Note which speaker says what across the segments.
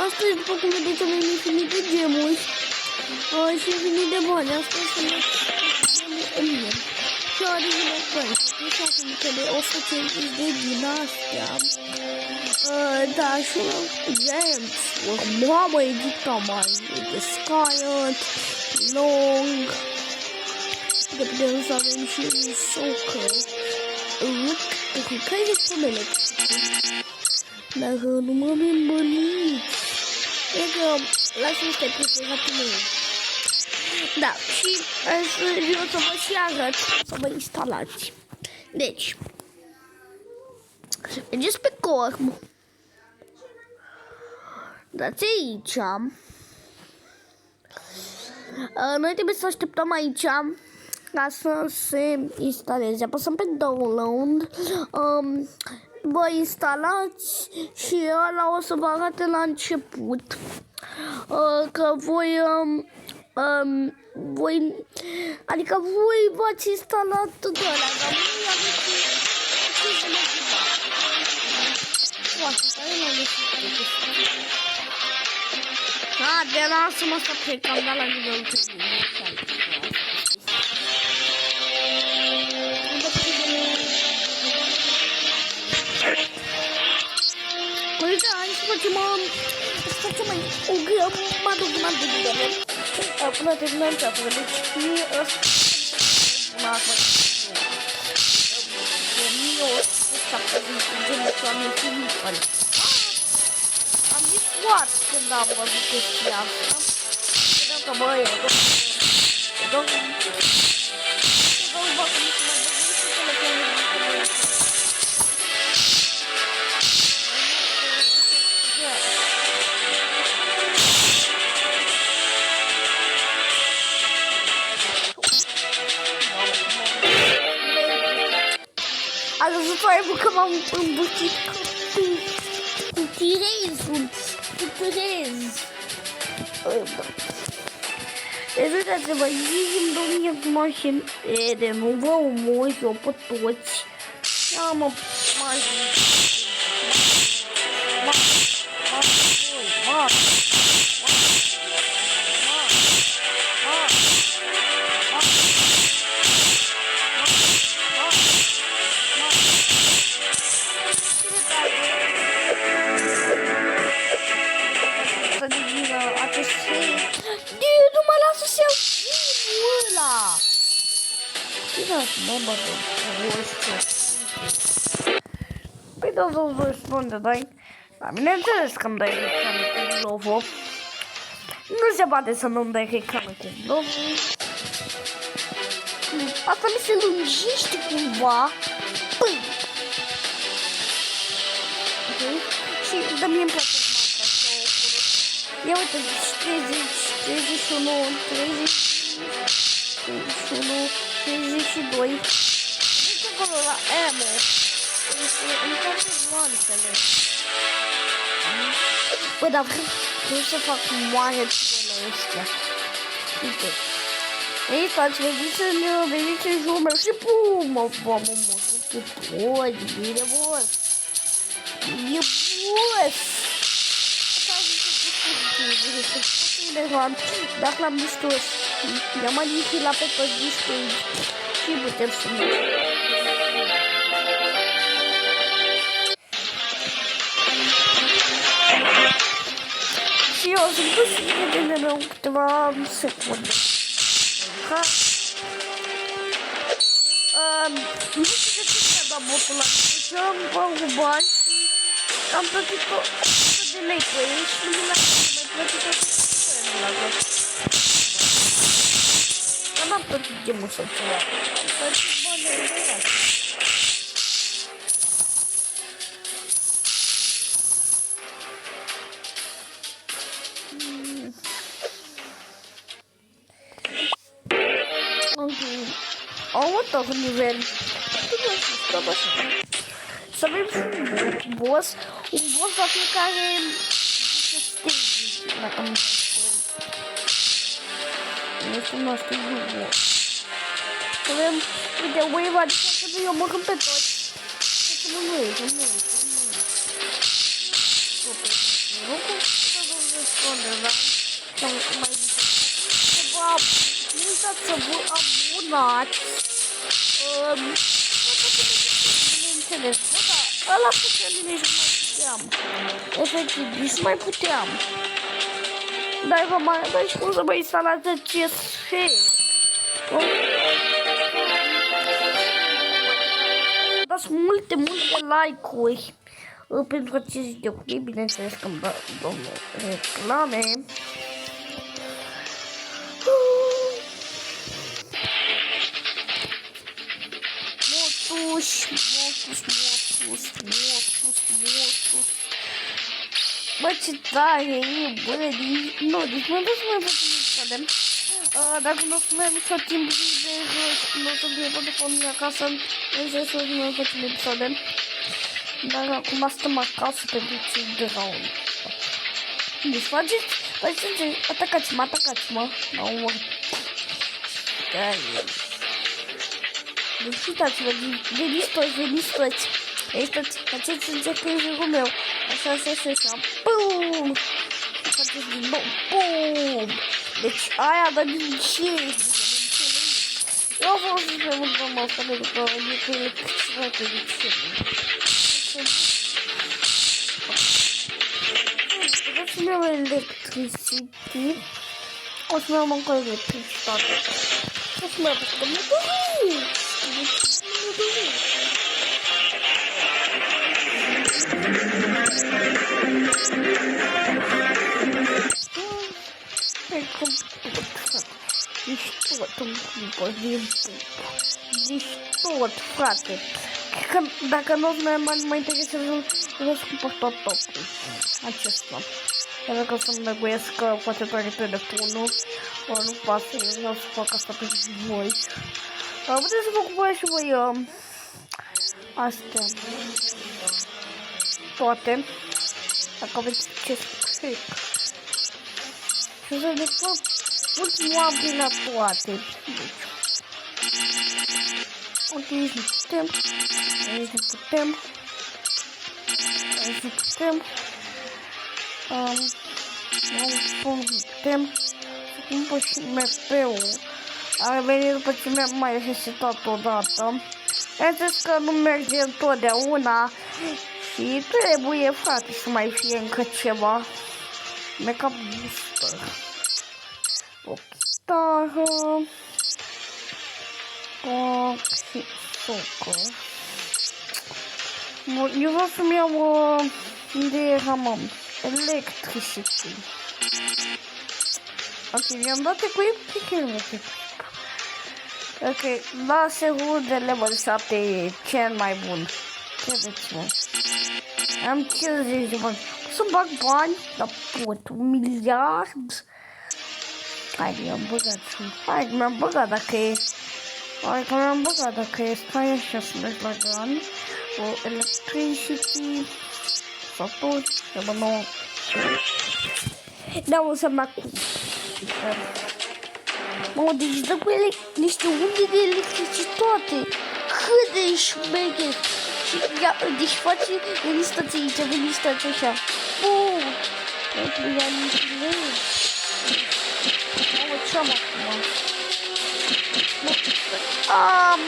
Speaker 1: Astăzi, după cum vedeți, avem infinit de gemuri și infinit de bani. Astăzi să ne gemuri 1000. Și originea price. Deci acum că de 150 de din astea. Da, și gems. Mamă, edita mai. De Skyot, Long. De putem să avem și Soccer. Care e pomele? Dacă nu mă avem băniți. E că lasă niște preferate mele. Da, și eu să vă și arăt să vă instalați. Deci, mergeți pe Chrome. Dați aici. Noi trebuie să așteptăm aici ca să se instaleze. Apăsăm pe download. Vă instalați și ăla o să vă arate la început că voi adică voi v-ați instalat tot ăla, dar nu aveți ce să mă de lasă-mă să plec, am dat la nivelul 3. Uite, hai să facem o grămadă de bine. Până terminăm ceasul, deci fie ăsta. Până acum. 1170 gemuri și am infinit. Am zis what când am văzut chestia asta. Credeam că bă, e doar ajutoare că m-am îmbucit cu tirezul. Deci uitați-vă, zicem domnule mașini, de nu vă omor eu pe toți. Ia mă, păi da, vă răspunde, dai? Da, bineînțeles că îmi dai reclame cu Glovo. Nu se poate să nu-mi dai reclame cu Glovo. Asta mi se lungește cumva. Păi! Și dă-mi în place ia uite, 30, 31, 32. Deci acolo la ammo. Îmi place moantele. Băi, dar vreau să fac moare până ăstea. Uite. Ei, stați, veniți în jurul meu și pum, mă, ce poți, bine, boss. E boss. Dacă l-am distrus, i-am anihilat pe toți distrui și putem să ne... Și eu sunt puțin de nou câteva secunde. Nu știu de ce mi-a dat botul ăla, deci am băut bani și am plătit 100 de lei cu ei și nu mi-a mai plătit 100 de lei la găs. Dar n-am plătit gemul sau ceva, am plătit bani de băiat. Următorul nivel. Să avem un boss la fiecare stage. Dacă nu știu, nu știu, să avem, uite, wave, adică să eu măcăm pe toți. Să mă nu e, undeva. Som mai uitați să vă abonați. Bineînțeles, bă, da, ăla puteam, nici nu mai puteam. Efectiv, nici nu mai puteam. Dar vă mai arăt și cum să vă instalați acest fel. Dați multe like-uri pentru acest videoclip, bineînțeles că îmi dă domnul reclame. Motus. Bă, ce tare e, bă, nu, deci mă duc să mai facem episoade. Dacă nu o să mai am să timp de jos, nu o să fie telefonul acasă, nu să mai facem episoade. Dar acum stăm acasă pentru cei de raun. Deci faceți, atacați-mă, la umor. Deci uitați-vă, veniți toți. Faceți încercă în jurul meu. Așa. Bum! Faceți din nou. Bum! Deci aia dă din ce? Eu am folosit pe mult drama asta pentru că e cu electricitate de ce. Dacă să-mi iau electricity, o să-mi iau încă electricitate. O să-mi iau pentru că mă dorit. Deci tot, frate. Că dacă nu mă interesează, vreau să cumpăr tot topul acesta. Pentru că să-mi neguiesc poate tare telefonul. Nu pasă, eu vreau să fac asta pentru voi. Puteți să vă cumpărați și voi astea. Toate. Dacă aveți ce scric. Și o să de fapt ultimul abri la toate. Ok, aici nu putem. Aici nu putem. Nu putem. Să cumpăr și MP-ul. Ar veni după ce mi-am mai resetat odată. Vedeți că nu merge întotdeauna. Și trebuie, frate, să mai fie încă ceva. Make-up booster. O chitară. Și sucru. Eu vreau să-mi iau de ramăm. Electricity. Ok, mi-am dat cu ei. Ok, laserul de level 7 e cel mai bun. Credeți, mă. Am 50 de bani. Să bag bani, dar pot, 1 miliard. Hai, mi-am băgat dacă e. Stai așa să mergi la gran. O electricity. Sau tot, să mă nouă. Da, o să mă acum. Mă, deci dă cu niște unde de electricitate. Cât de șmecher. Deci face, veniți aici, așa. Bum! Pentru ea niște lei. Mă, ce-am acum?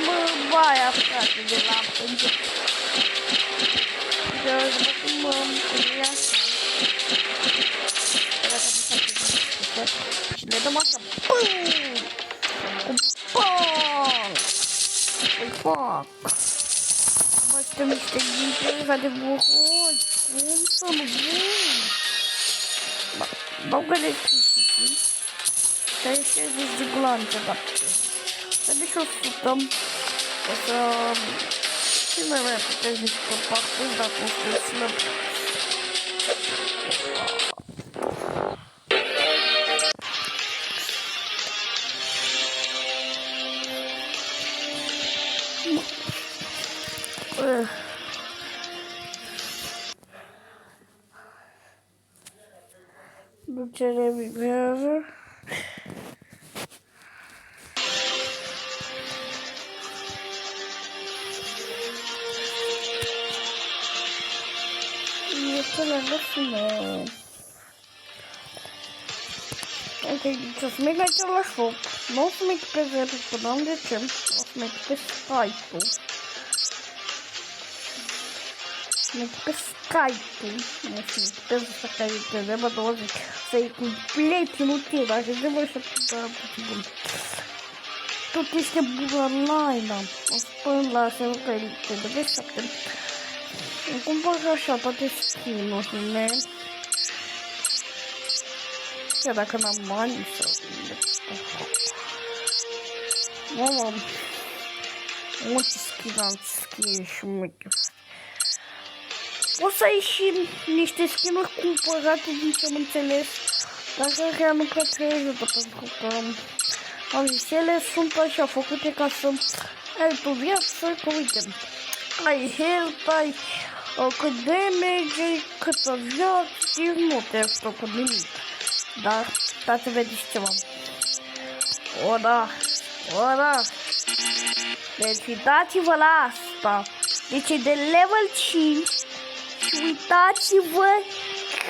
Speaker 1: Mă, baia, frate, de lampă. Cum e așa. Și le dăm așa. Bum! Păi fac. Mă, suntem niște ghinteri de buhoți. Cum să nu bun? Băgă electricity. 60 de glanțe, da. Trebuie și 100. O să... Ce mai puteți niște parcurs dacă o să slăb. Ducere vibrează. E până la final. Ok, deci o să merg la același loc. Nu o să merg pe zero, că n-am de ce. O să merg pe Skype-ul. Merg pe Skype-ul. Nu o să merg pe Skype-ul. De mă 20. Să-i complet inutil. Așa de mă și bun. Tot este bună online. O să pun la serverite de 7. Îmi cumpăr așa toate skin-urile. Chiar dacă n-am bani să... Mamă, multe skin am skin și multe. O să ai și niște skin-uri cumpărate din ce am înțeles. Dar cred că nu prea trebuie pentru că am zis, ele sunt așa făcute ca să ai tu viață, că uite, ai health, ai cât damage, câtă viață, și nu te ajută cu nimic. Dar, dați vedeți ceva. O, da. O, da. Deci uitați-vă la asta. Deci e de level 5 și uitați-vă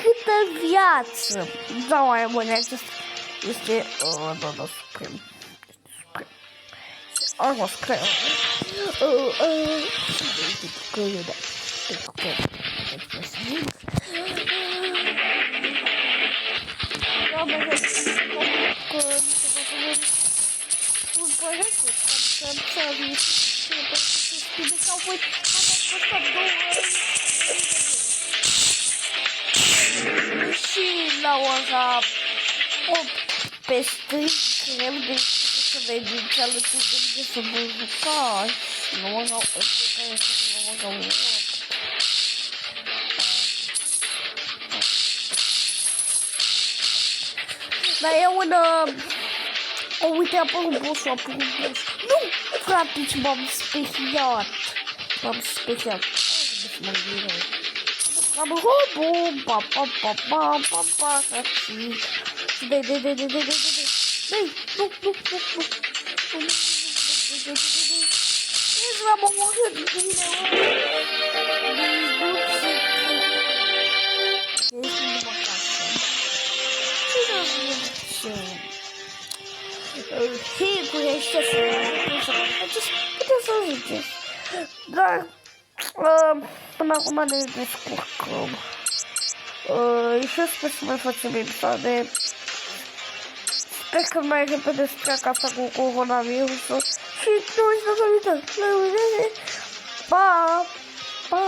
Speaker 1: câtă viață. Da, mai bune, acesta este, da, suprem. Este suprem. Asta suprem. Și la ora 8 pe stâi, cred de să vedeți alături de să vă jucați. La ora 8 care să la ora 8. Dar e un... uite, a apărut boss-ul, a apărut boss. Nu, frate, ce m-am speriat. M-am speriat. Am bum, pa, pa, pa, pa, pa, pa, și... Dai, Nici l-am omorât, bine, Hicuri ăștia puteți să ziceți. Dar până acum ne descurcăm. Și eu sper să mai facem episoade. Sper că mai repede să treacă asta cu coronavirusul. Și nu uitați să uitați. Pa! Pa!